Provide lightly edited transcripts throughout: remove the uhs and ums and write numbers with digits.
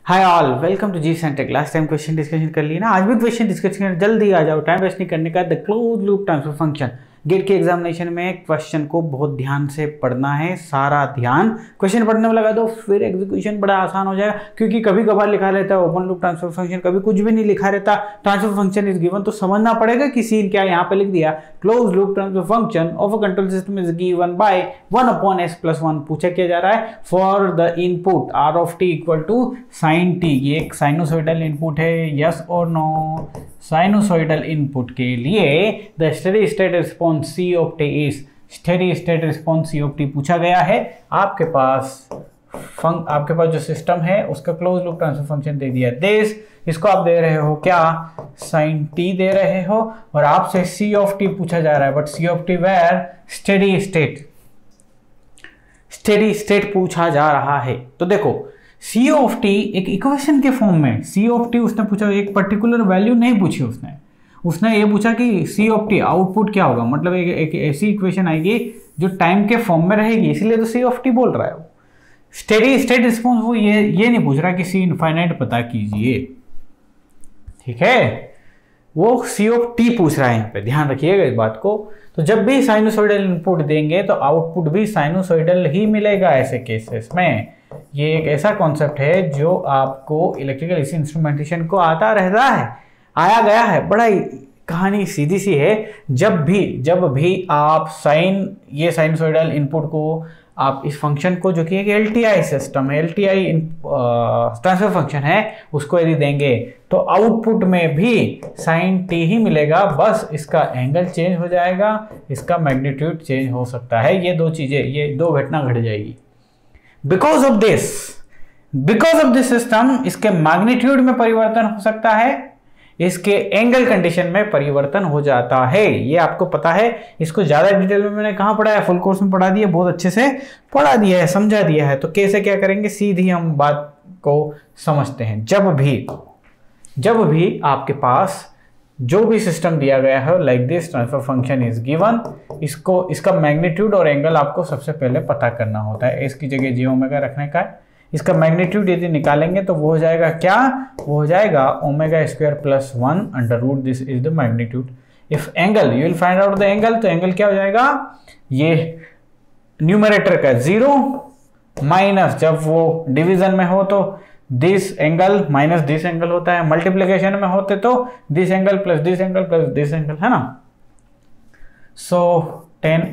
Hi all, welcome to G सेंटेक। Last time question discussion कर लिया ना, आज भी क्वेश्चन डिस्कशन, जल्दी आ जाओ, टाइम वेस्ट नहीं करने का। The close loop transfer function. GATE के एग्जामिनेशन में क्वेश्चन को बहुत ध्यान से पढ़ना है, सारा ध्यान क्वेश्चन पढ़ने में लगा दो, फिर एग्जीक्यूशन बड़ा आसान हो जाएगा। क्योंकि कभी कभार लिखा रहता है ओपन लूप ट्रांसफर फंक्शन, कभी कुछ भी नहीं लिखा रहता, ट्रांसफर फंक्शन इज गिवन, तो समझना पड़ेगा कि सीन क्या है। यहाँ पे लिख दिया close loop transfer function of a control system is given by 1/s+1। पूछा किया जा रहा है for the input r of t equal to sin t। ये एक साइनोसॉइडल इनपुट है, यस और नो। साइनोसॉइडल इनपुट के लिए the steady state response c of t is, steady state response c of t पूछा गया है। आपके पास जो सिस्टम है उसका क्लोज लूप ट्रांसफर फंक्शन दे दिया दिस, इसको आप दे रहे हो क्या, sin t दे रहे हो, और आपसे c ऑफ t पूछा जा रहा है, but c of t where steady state पूछा जा रहा है। तो देखो c ऑफ t एक इक्वेशन के फॉर्म में, c ऑफ t उसने पूछा, एक पर्टिकुलर वैल्यू नहीं पूछी उसने ये पूछा कि c ऑफ t आउटपुट क्या होगा, मतलब एक ऐसी इक्वेशन आएगी जो टाइम के फॉर्म में रहेगी, इसलिए तो c ऑफ t बोल रहा है वो। स्टेडी स्टेट रिस्पॉन्स वो ये नहीं पूछ रहा कि c इनफाइनाइट पता कीजिए, ठीक है, वो c ऑफ t पूछ रहा है। यहाँ पे ध्यान रखिएगा इस बात को। तो जब भी साइनोसॉइडल इनपुट देंगे तो आउटपुट भी साइनोसॉइडल ही मिलेगा ऐसे केसेस में। ये एक ऐसा कॉन्सेप्ट है जो आपको इलेक्ट्रिकल इंस्ट्रूमेंटेशन को आता रहता है, आया गया है, बड़ा ही कहानी सीधी सी है। जब भी आप ये साइनोसॉइडल इनपुट को आप इस फंक्शन को, जो कि एक LTI सिस्टम है, LTI ट्रांसफर फंक्शन है, उसको यदि देंगे तो आउटपुट में भी sin t ही मिलेगा, बस इसका एंगल चेंज हो जाएगा, इसका मैग्नीट्यूड चेंज हो सकता है। ये दो चीजें, ये दो घटना घट जाएगी। बिकॉज ऑफ दिस सिस्टम इसके मैग्नीट्यूड में परिवर्तन हो सकता है, इसके एंगल कंडीशन में परिवर्तन हो जाता है। ये आपको पता है, इसको ज्यादा डिटेल में मैंने कहाँ पढ़ा है, फुल कोर्स में पढ़ा दिया, बहुत अच्छे से पढ़ा दिया है, समझा दिया है। तो कैसे क्या करेंगे, सीधी हम बात को समझते हैं। जब भी आपके पास जो भी सिस्टम दिया गया है, like this transfer function is given, इसका मैग्नीट्यूड और एंगल आपको सबसे पहले पता करना होता है। इसकी जगह j ओमेगा रखने का है। इसका मैग्नीट्यूड यदि निकालेंगे तो वो हो जाएगा क्या, वो हो जाएगा ω² + 1 this is the magnitude. If angle, you will find out the angle, तो एंगल क्या हो जाएगा, ये न्यूमरेटर का 0 माइनस, जब वो डिवीजन में हो तो this angle minus this angle होता है, मल्टीप्लिकेशन में होते तो this angle plus this angle plus this angle, है ना। So tan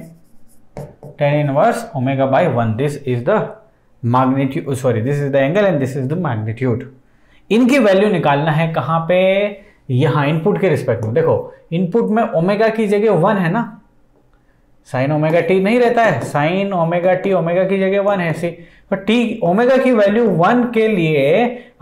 inverse ω/1, this is the magnitude, sorry this is the angle and this is the magnitude. इनकी value निकालना है कहां पे, यहां इनपुट के रिस्पेक्ट में। देखो इनपुट में ओमेगा की जगह 1 है ना, साइन ओमेगा टी नहीं रहता है, साइन ओमेगा टी ओमेगा की जगह 1 है, पर टी ओमेगा की वैल्यू 1 के लिए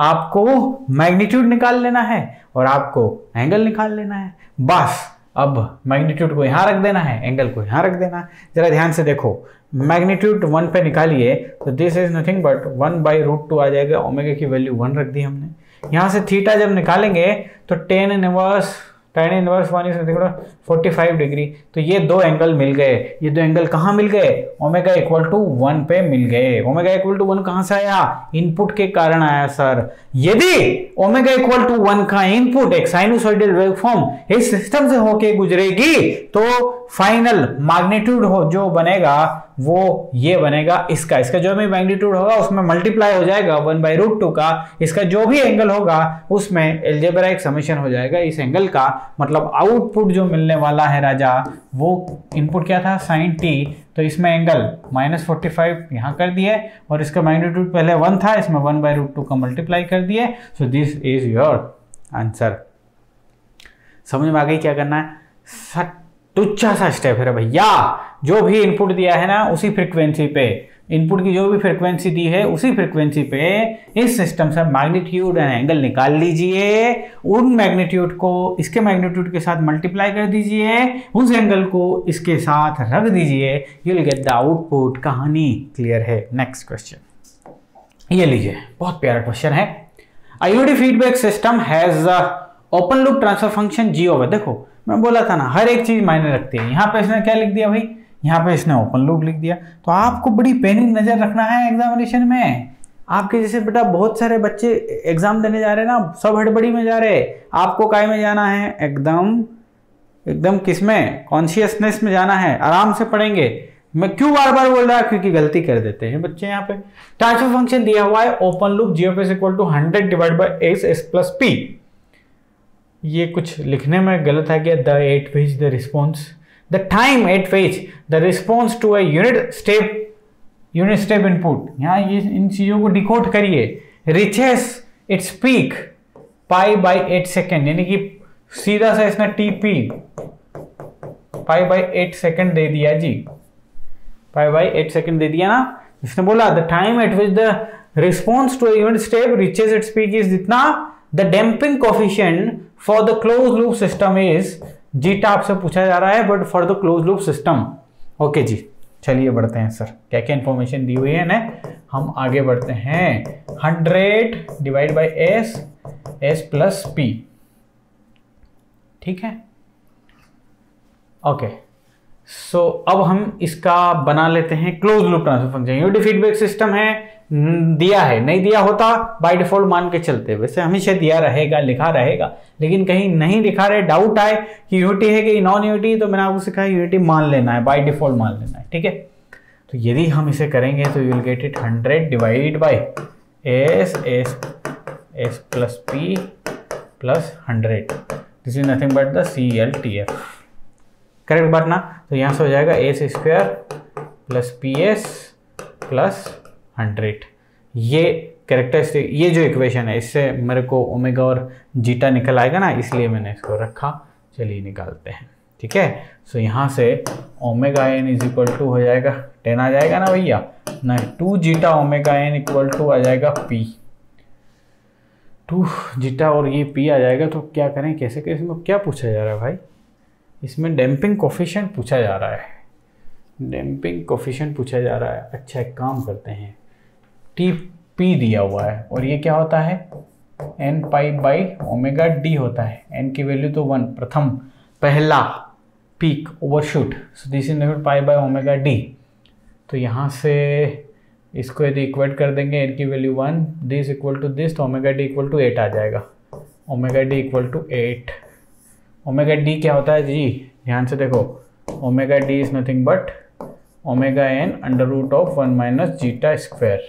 आपको मैग्नीट्यूड निकाल लेना है और आपको एंगल निकाल लेना है, बस। अब मैग्नीट्यूड को यहां रख देना है, एंगल को यहां रख देना है। जरा ध्यान से देखो, मैग्नीट्यूड 1 पे निकालिए तो दिस इज नथिंग बट 1/√2 आ जाएगा, ओमेगा की वैल्यू 1 रख दी हमने। यहां से थीटा जब निकालेंगे तो tan inverse 1 is nothing but 45 degree. तो ये दो एंगल मिल गए। ये दो एंगल कहां मिल गए, ω=1 पे मिल गए। ω=1 कहां से आया, इनपुट के कारण आया सर। यदि ω=1 का इनपुट एक साइनोसॉइडल वेवफॉर्म इस सिस्टम से होके गुजरेगी तो फाइनल मैग्नीट्यूड जो बनेगा वो ये बनेगा, इसका जो भी मैग्नीट्यूड होगा उसमें मल्टीप्लाई हो जाएगा 1/√2 का, इसका जो भी एंगल होगा उसमें अलजेब्राइक समेशन हो जाएगा इस एंगल का। मतलब आउटपुट जो मिलने वाला है राजा, वो इनपुट क्या था, sin t, तो इसमें एंगल -45 यहाँ कर दिए और इसका मैग्नीट्यूड पहले 1 था, इसमें 1/√2 का मल्टीप्लाई कर दिए। सो दिस इज योर आंसर। समझ में आ गई क्या करना है, टुच्चा सा स्टेप है भैया। जो भी इनपुट दिया है ना, उसी फ्रीक्वेंसी पे, इनपुट की जो भी फ्रीक्वेंसी दी है उसी फ्रीक्वेंसी पे इस सिस्टम से मैग्नीट्यूड एंड एंगल निकाल लीजिए, उन मैग्नीट्यूड को इसके मैग्नीट्यूड के साथ मल्टीप्लाई कर दीजिए, उस एंगल को इसके साथ रख दीजिए, you will get the output. कहानी क्लियर है। नेक्स्ट क्वेश्चन ये लीजिए, बहुत प्यारा क्वेश्चन है। अ unity feedback system has open loop transfer function g over. देखो मैं बोला था ना, हर एक चीज मायने रखती है। यहाँ पे इसने क्या लिख दिया भाई, यहाँ पे इसने ओपन लूप लिख दिया। तो आपको बड़ी पैनिक नजर रखना है एग्जामिनेशन में, आपके जैसे बेटा बहुत सारे बच्चे एग्जाम देने जा रहे हैं ना, सब हड़बड़ी में जा रहे हैं। आपको काय में जाना है, एकदम किसमें, कॉन्शियसनेस में जाना है, आराम से पढ़ेंगे। मैं क्यों बार बार बोल रहा, क्योंकि गलती कर देते हैं बच्चे यहाँ पे। ट्रांसफर फंक्शन दिया हुआ है open loop g of s equal to 100 divide by s plus p। ये कुछ लिखने में गलत है क्या, the at phase the response, the time at phase the response to a unit step input. यहाँ ये इन चीजों को डिकोड करिए। Reaches its peak pi by 8 second, यानी कि सीधा सा इसने टीपी पाई बाई 8 सेकेंड दे दिया जी, पाई बाई 8 सेकेंड दे दिया ना। इसने बोला the time at which the response to unit step reaches its peak is जितना, the damping coefficient for the close loop system is zeta. आपसे पूछा जा रहा है but for the close loop system. Okay जी, चलिए बढ़ते हैं सर, क्या क्या इंफॉर्मेशन दी हुई है ना, हम आगे बढ़ते हैं। 100 divide by s plus p, ठीक है। ओके, सो अब हम इसका बना लेते हैं close loop transfer function. Unity feedback system है, दिया है, नहीं दिया होता बाय डिफॉल्ट मान के चलते, वैसे हमेशा दिया रहेगा, लिखा रहेगा, लेकिन कहीं नहीं लिखा रहे, डाउट आए कि यूनिटी है कि नॉन यूनिटी, तो मैंने आपको सिखाया यूनिटी मान लेना है, बाय डिफॉल्ट मान लेना है, ठीक है। तो यदि हम इसे करेंगे तो you will get it 100 divide by s plus p plus 100, this is nothing but the CLTF, correct बात ना। तो यहाँ से हो जाएगा s square plus PS plus 100। ये कैरेक्टरिस्टिक, ये जो इक्वेशन है, इससे मेरे को ओमेगा और जीटा निकल आएगा ना, इसलिए मैंने इसको रखा। चलिए निकालते हैं, ठीक है। सो यहाँ से omega n is equal to हो जाएगा 10 आ जाएगा ना भैया, नहीं 2 zeta omega n equal to आ जाएगा p, 2 जीटा और ये p आ जाएगा। तो क्या करें, कैसे कैसे, इसमें क्या पूछा जा रहा है भाई, इसमें डैम्पिंग कोफिशिएंट पूछा जा रहा है, डैम्पिंग कोफिशिएंट पूछा जा रहा है। अच्छा एक काम करते हैं, TP दिया हुआ है और ये क्या होता है, n pi by omega d होता है। n की वैल्यू तो 1, प्रथम पहला peak overshoot, so this is not pi by omega d। तो यहाँ से इसको यदि इक्वेट कर देंगे, n की value 1, this equal to this, तो ओमेगा d इक्वल टू 8 आ जाएगा, omega d equal to 8। Omega d क्या होता है जी, ध्यान से देखो, omega d is nothing but omega n under root of 1 minus zeta square,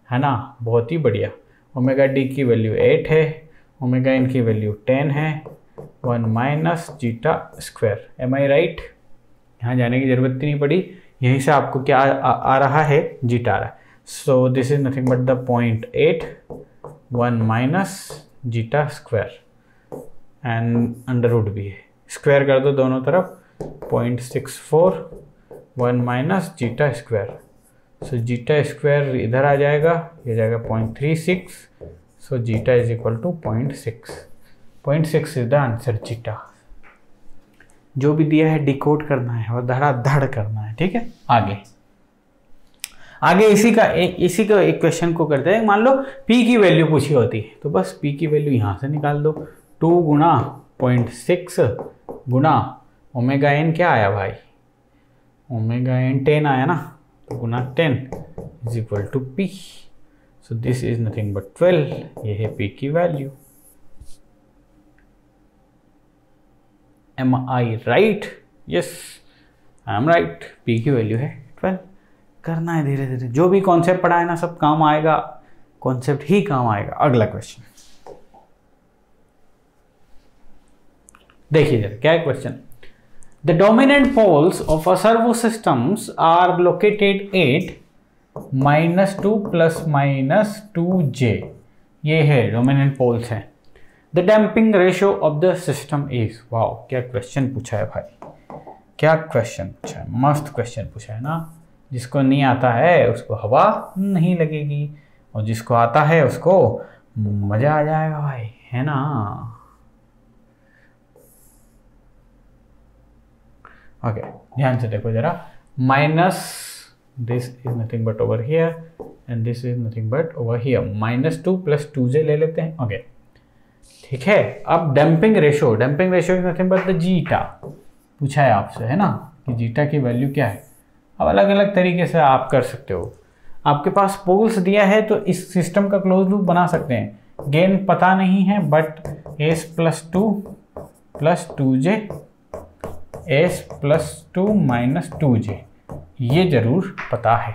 है ना, बहुत ही बढ़िया। ओमेगा d की वैल्यू 8 है, ओमेगा n की वैल्यू 10 है, 1 minus zeta square, M I right. यहाँ जाने की जरूरत नहीं पड़ी, यहीं से आपको क्या आ रहा है, जीटा आ रहा है। So this is nothing but the 0.8, 1 minus zeta square and under root भी है, स्क्वायर कर दो दोनों तरफ, 0.64, 1 minus zeta square. So zeta square इधर आ जाएगा, ये जाएगा 0.36, so zeta is equal to 0.6 is the answer zeta. जो भी दिया है डिकोड करना है और धड़ाधड़ करना है, ठीक है। आगे इसी का एक क्वेश्चन को करते हैं। मान लो p की वैल्यू पूछी होती है, तो बस p की वैल्यू यहाँ से निकाल दो, 2 गुना 0.6 गुना ओमेगा n क्या आया भाई, ओमेगा n 10 आया ना, तो गुना 10 is equal to p। So this is nothing but 12, ये है p की value. Am I right, yes I am right, p की वैल्यू है 12। करना है धीरे धीरे, जो भी कॉन्सेप्ट पढ़ा है ना सब काम आएगा, कॉन्सेप्ट ही काम आएगा। अगला क्वेश्चन देखिए जरा, क्या है question. The dominant poles of a servo systems are located at -2 + -2j, ये है डोमिनेंट पोल्स हैं। The damping ratio of the system is, wow क्या क्वेश्चन पूछा है भाई, क्या क्वेश्चन पूछा है, मस्त क्वेश्चन पूछा है ना। जिसको नहीं आता है उसको हवा नहीं लगेगी, और जिसको आता है उसको मजा आ जाएगा भाई, है ना। ओके ध्यान से देखो जरा, minus this is nothing but over here and this is nothing but over here, -2 + 2j ले लेते हैं। ओके ठीक है। अब damping ratio is nothing but the zeta पूछा है आपसे, है ना, कि जीटा की वैल्यू क्या है। अब अलग अलग तरीके से आप कर सकते हो। आपके पास पोल्स दिया है तो इस सिस्टम का क्लोज लूप बना सकते हैं। गेन पता नहीं है but s + 2 + 2j s + 2 - 2j ये जरूर पता है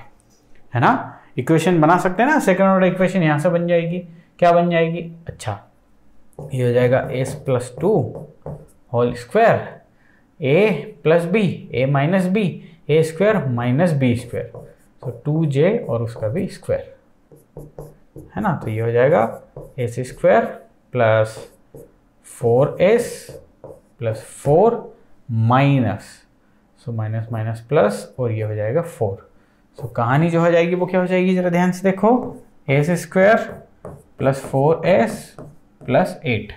ना। इक्वेशन बना सकते हैं ना, सेकंड ऑर्डर इक्वेशन यहाँ से बन जाएगी। क्या बन जाएगी? अच्छा, ये हो जाएगा s + 2 whole square a + b a - b a square - b square, तो 2j और उसका भी स्क्वायर, है ना। तो ये हो जाएगा s square plus 4s plus 4 minus, so minus minus plus, और ये हो जाएगा 4। सो कहानी जो हो जाएगी वो क्या हो जाएगी, जरा ध्यान से देखो, s square plus 4s plus 8।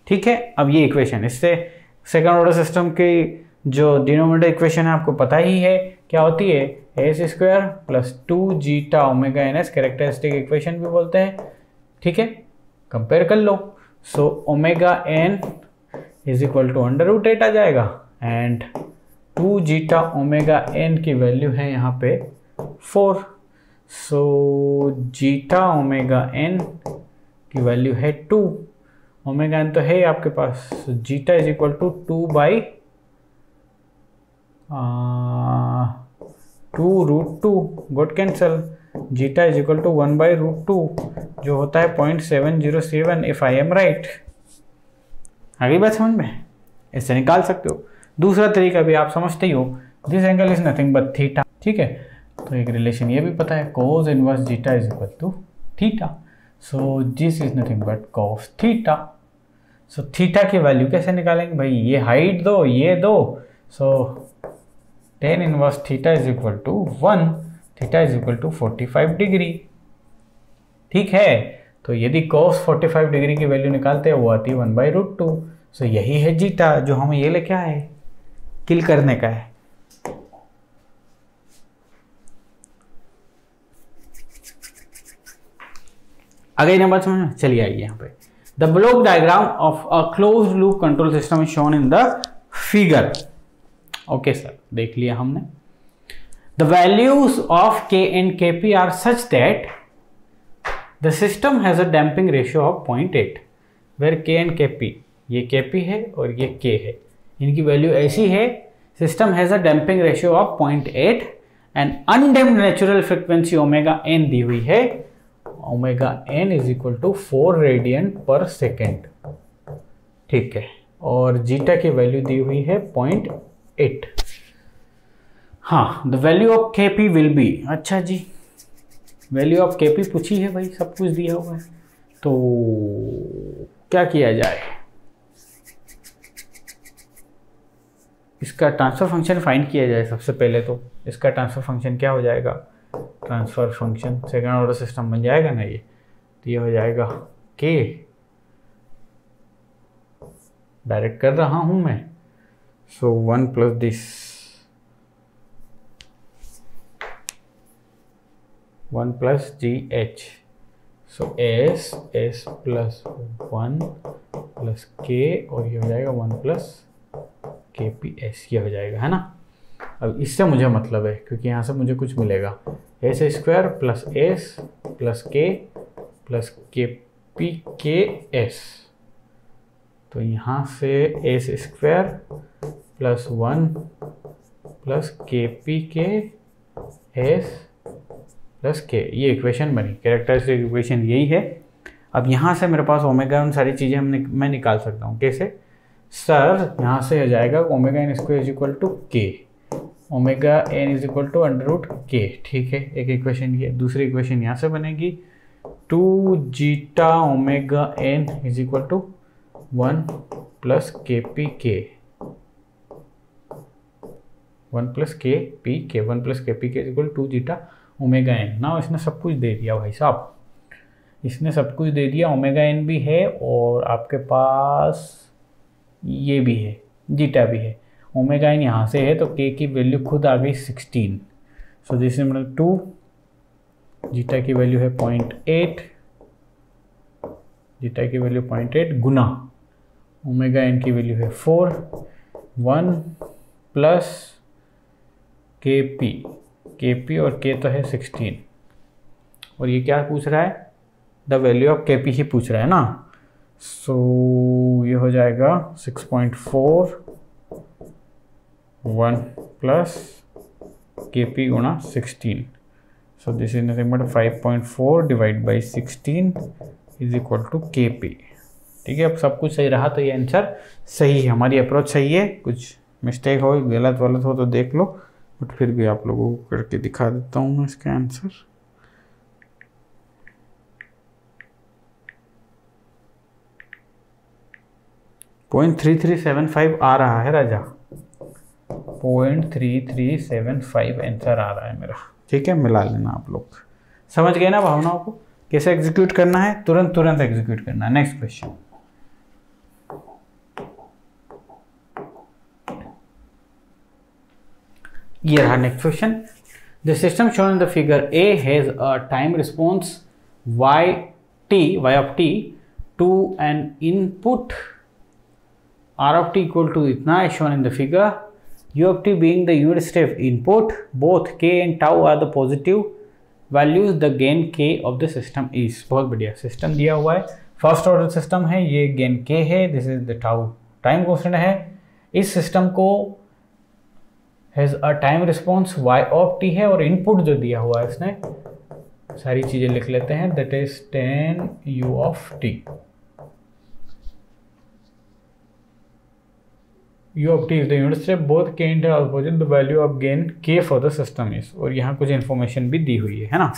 ठीक है, अब ये इक्वेशन, इससे सेकंड ऑर्डर सिस्टम की जो डिनोमिनेटर इक्वेशन है आपको पता ही है क्या होती है, s square plus 2 zeta omega ns, characteristic equation भी बोलते हैं। ठीक है, कंपेयर कर लो। So omega n is equal to √8 आ जाएगा, एंड 2 जीटा ओमेगा n की वैल्यू है यहाँ पे 4। सो जीटा ओमेगा n की वैल्यू है 2, ओमेगा n तो है आपके पास, so zeta is equal to 2/√2, good cancel, zeta is equal to 1/√2 जो होता है 0.707 इफ आई एम राइट। आ गई बात समझ में? इससे निकाल सकते हो। दूसरा तरीका भी आप समझते ही हो, this angle is nothing but theta. ठीक है, तो एक रिलेशन ये भी पता है, cos inverse zeta is equal to theta, so this is nothing but cos theta. So theta की वैल्यू कैसे निकालेंगे भाई, ये हाइट दो, ये दो, so tan inverse theta is equal to 1, theta is equal to 45 degree. ठीक है, तो यदि cos 45 डिग्री की वैल्यू निकालते हैं वो आती है 1/√2। सो यही है जीटा जो हमें ये लेके आए, किल करने का है। आगे नंबर समझ, चलिए आइए यहाँ पे, the block diagram of a closed loop control system is shown in the figure. Okay sir, देख लिया हमने। The values of k and kp are such that the system has a damping ratio of 0.8 where k and kp, ये kp है और ये k है, इनकी value ऐसी है, system has a damping ratio of 0.8 and undamped natural frequency omega n दी हुई है, omega n is equal to 4 radian per second. ठीक है, और जीटा की वैल्यू दी हुई है 0.8। हाँ, the value of kp will be, अच्छा जी, वैल्यू ऑफ kp पूछी है भाई, सब कुछ दिया हुआ है, तो क्या किया जाए, इसका ट्रांसफर फंक्शन फाइंड किया जाए। सबसे पहले तो इसका ट्रांसफर फंक्शन क्या हो जाएगा, transfer function second order system बन जाएगा ना ये, तो ये हो जाएगा k, डायरेक्ट कर रहा हूं मैं, सो 1 plus this 1 plus GH, so s plus 1 plus k, और ये हो जाएगा 1 प्लस KPS, ये हो जाएगा, है ना। अब इससे मुझे मतलब है क्योंकि यहाँ से मुझे कुछ मिलेगा, s square plus s plus k plus KPKS, तो यहाँ से s square plus 1 plus KPKS plus k, ये इक्वेशन बनी, कैरेक्टरिस्टिक इक्वेशन यही है। अब यहाँ से मेरे पास ओमेगा उन सारी चीज़ें मैं निकाल सकता हूँ, कैसे सर, यहाँ से हो जाएगा omega n square is equal to k, omega n is equal to √k। ठीक है, एक इक्वेशन ये, दूसरी इक्वेशन यहाँ से बनेगी 2 zeta omega n is equal to 1 plus KPK, 1 plus KPK, 1 plus KPK is equal to 2 zeta omega n। ना इसने सब कुछ दे दिया भाई साहब, इसने सब कुछ दे दिया, ओमेगा n भी है और आपके पास ये भी है, जीटा भी है, ओमेगा n यहाँ से है तो k की वैल्यू खुद आ गई 16। सो दिस इज 2, जीटा की वैल्यू है 0.8, जीटा की वैल्यू 0.8 गुना ओमेगा n की वैल्यू है 4, 1 प्लस KP, के पी और के तो है 16 और ये क्या पूछ रहा है, द वैल्यू ऑफ के पी ही पूछ रहा है ना। सो ये हो जाएगा 6.4 1 प्लस के पी गुणा 16। So this is nothing but 5.4 divide by 16 is equal to K P. ठीक है, अब सब कुछ सही रहा तो ये आंसर सही है, हमारी अप्रोच सही है। कुछ मिस्टेक हो, गलत हो तो देख लो, बट फिर भी आप लोगों को करके दिखा देता हूँ मैं इसका आंसर। .3375 आ रहा है राजा, 0.3375 आंसर आ रहा है मेरा। ठीक है, मिला लेना आप लोग। समझ गए ना भावनाओं को, कैसे एग्जीक्यूट करना है, तुरंत एग्जीक्यूट करना है। नेक्स्ट क्वेश्चन, ये रहा next question. The system shown in the figure A has a time response y of t to an input r of t equal to इतना है shown in the figure, u of t being the unit step input, both k and tau are the positive values, the gain k of the system is। बहुत बढ़िया, system दिया हुआ है, first order system है, ये gain k है, this is the tau time constant है। इस सिस्टम को has a time response y of t है और इनपुट जो दिया हुआ है इसने, सारी चीजें लिख लेते हैं, that is 10 u of t। u of t is the unit step, both k and tau are opposite, the value of gain k for the system is। और यहाँ कुछ इन्फॉर्मेशन भी दी हुई है ना।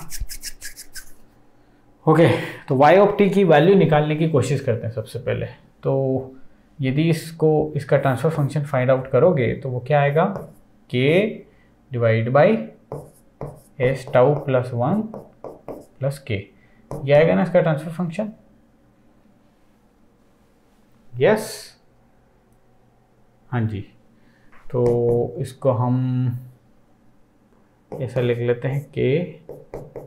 ओके, तो y of t की value निकालने की कोशिश करते हैं सबसे पहले। तो यदि इसका ट्रांसफर फंक्शन फाइंड आउट करोगे तो वो क्या आएगा, k divide by S tau plus 1 plus के, ये आएगा ना इसका ट्रांसफर फंक्शन। यस, हाँ जी, तो इसको हम ऐसा लिख लेते हैं, k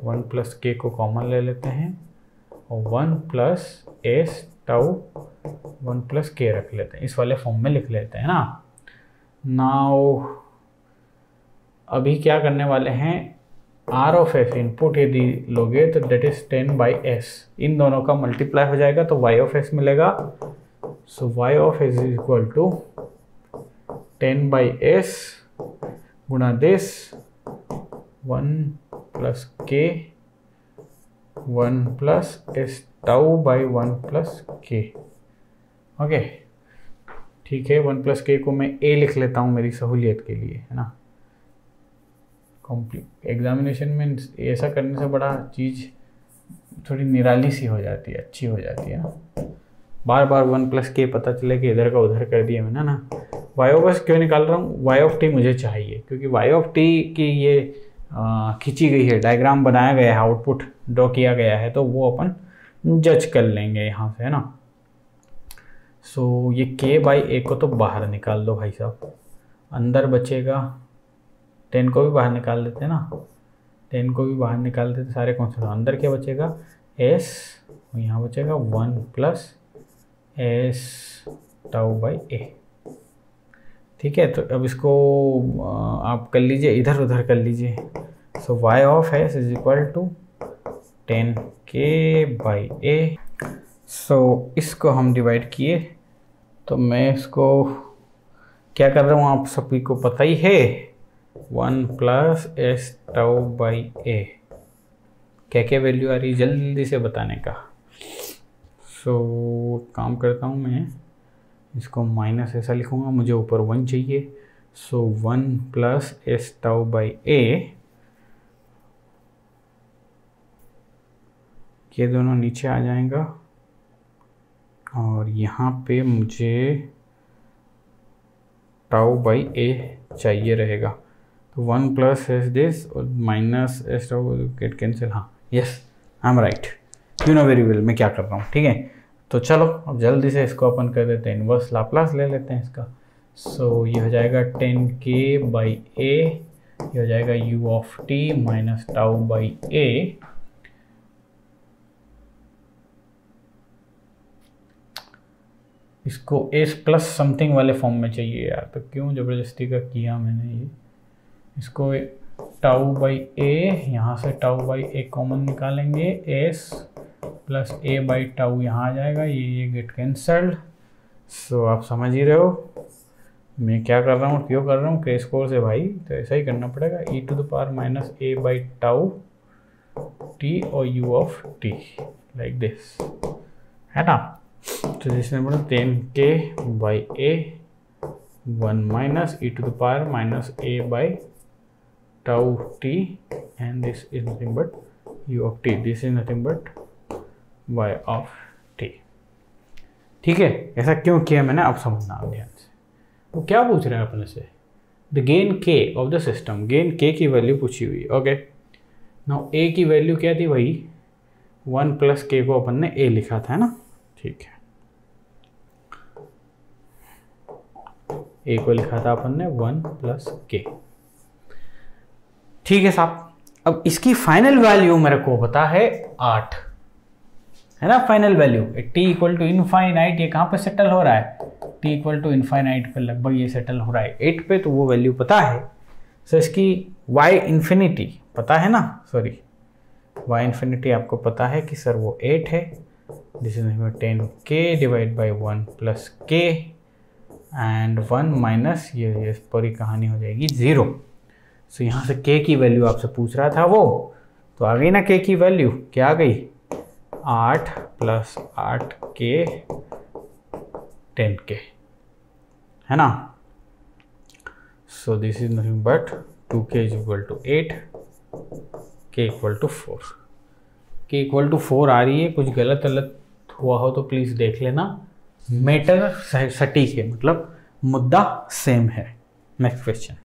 1 प्लस के को कॉमन ले लेते हैं और 1 प्लस एस टाउ 1 प्लस के रख लेते हैं, इस वाले फॉर्म में लिख लेते हैं ना। नाउ अभी क्या करने वाले हैं, आर ऑफ एस इनपुट यदि लोगे तो डेट इज 10 बाई एस, इन दोनों का मल्टीप्लाई हो जाएगा तो वाई ऑफ एस मिलेगा। So Y of S is equal to 10 by S गुणा this 1 plus K 1 plus S tau by 1 plus K. Okay, ठीक है, 1 प्लस के को मैं ए लिख लेता हूँ मेरी सहूलियत के लिए, है ना। एग्जामिनेशन में ऐसा करने से बड़ा चीज़ थोड़ी निराली सी हो जाती है, अच्छी हो जाती है ना। बार बार 1 प्लस के पता चले कि इधर का उधर कर दिया मैंने ना। वाई ऑफ एस क्यों निकाल रहा हूँ, वाई ऑफ टी मुझे चाहिए क्योंकि वाई ऑफ टी की ये खींची गई है, डायग्राम बनाया गया है, आउटपुट ड्रॉ किया गया है, तो वो अपन जज कर लेंगे यहाँ से, है ना। सो ये k बाई ए को तो बाहर निकाल दो भाई साहब, अंदर बचेगा 10 को भी बाहर निकाल देते हैं ना, 10 को भी बाहर निकाल देते सारे कॉन्स्टेंट, अंदर क्या बचेगा s, यहाँ बचेगा 1 प्लस एस टाउ बाई ए। ठीक है, तो अब इसको आप कर लीजिए, इधर उधर कर लीजिए। So Y of S is equal to 10k by A. सो इसको हम डिवाइड किए, तो मैं इसको क्या कर रहा हूँ आप सभी को पता ही है, 1 प्लस एस टाउ बाई ए। क्या क्या वैल्यू आ रही है जल्दी से बताने का। सो काम करता हूँ मैं, इसको माइनस ऐसा लिखूँगा, मुझे ऊपर 1 चाहिए। सो 1 प्लस एस टाउ बाई ए, ये दोनों नीचे आ जाएगा और यहाँ पे मुझे टाउ बाई ए चाहिए रहेगा। तो 1 प्लस एस दिस और minus S tau get cancel. हाँ, yes, I am right, you know very well मैं क्या कर रहा हूँ। ठीक है, तो चलो अब जल्दी से इसको अपन कर देते हैं, इनवर्स लाप्लास ले लेते हैं इसका। सो ये हो जाएगा 10k बाई ए, ये हो जाएगा u of t minus tau by A. इसको s प्लस समथिंग वाले फॉर्म में चाहिए यार, तो क्यों ज़बरदस्ती का किया मैंने ये। इसको टाउ बाई ए, यहाँ से टाउ बाई ए कॉमन निकालेंगे, S plus A by tau यहाँ आ जाएगा, ये गेट कैंसल्ड। सो आप समझ ही रहे हो मैं क्या कर रहा हूँ, क्यों कर रहा हूँ, क्रैश कोर्स है भाई, तो ऐसा ही करना पड़ेगा। E to the power minus A by tau T और U of T like this, है ना। तो जिसमें बोला 10k by A 1 minus E to the power minus A by tau T and this is nothing but U of T, this is nothing but y of T. ठीक है, ऐसा क्यों किया मैंने, अब समझना आप ध्यान से। वो क्या पूछ रहे हैं अपने से, the gain k of the system, gain k की वैल्यू पूछी हुई है। ओके, नाउ a की वैल्यू क्या थी भाई, 1 प्लस k को अपन ने a लिखा था, है ना। ठीक है, a को लिखा था अपन ने 1 प्लस k। ठीक है साहब, अब इसकी फाइनल वैल्यू मेरे को पता है 8, है ना। Final value t equal to infinite, ये कहाँ पे सेटल हो रहा है, t इक्वल टू इनफाइनाइट पे लगभग ये सेटल हो रहा है 8 पे, तो वो वैल्यू पता है। सो इसकी y इन्फिनिटी पता है ना, सॉरी y इन्फिनिटी आपको पता है कि सर वो 8 है। This is 10k divide by 1 plus k and 1 minus ये पूरी कहानी हो जाएगी 0। सो यहाँ से k की वैल्यू आपसे पूछ रहा था वो, तो आ गई ना k की वैल्यू, क्या आ गई 8 प्लस 8k 10k, है ना। So this is nothing but 2k is equal to 8, k equal to 4, k equal to 4 आ रही है। कुछ गलत हुआ हो तो प्लीज़ देख लेना, मैटर सटीक है, मतलब मुद्दा सेम है। Next question.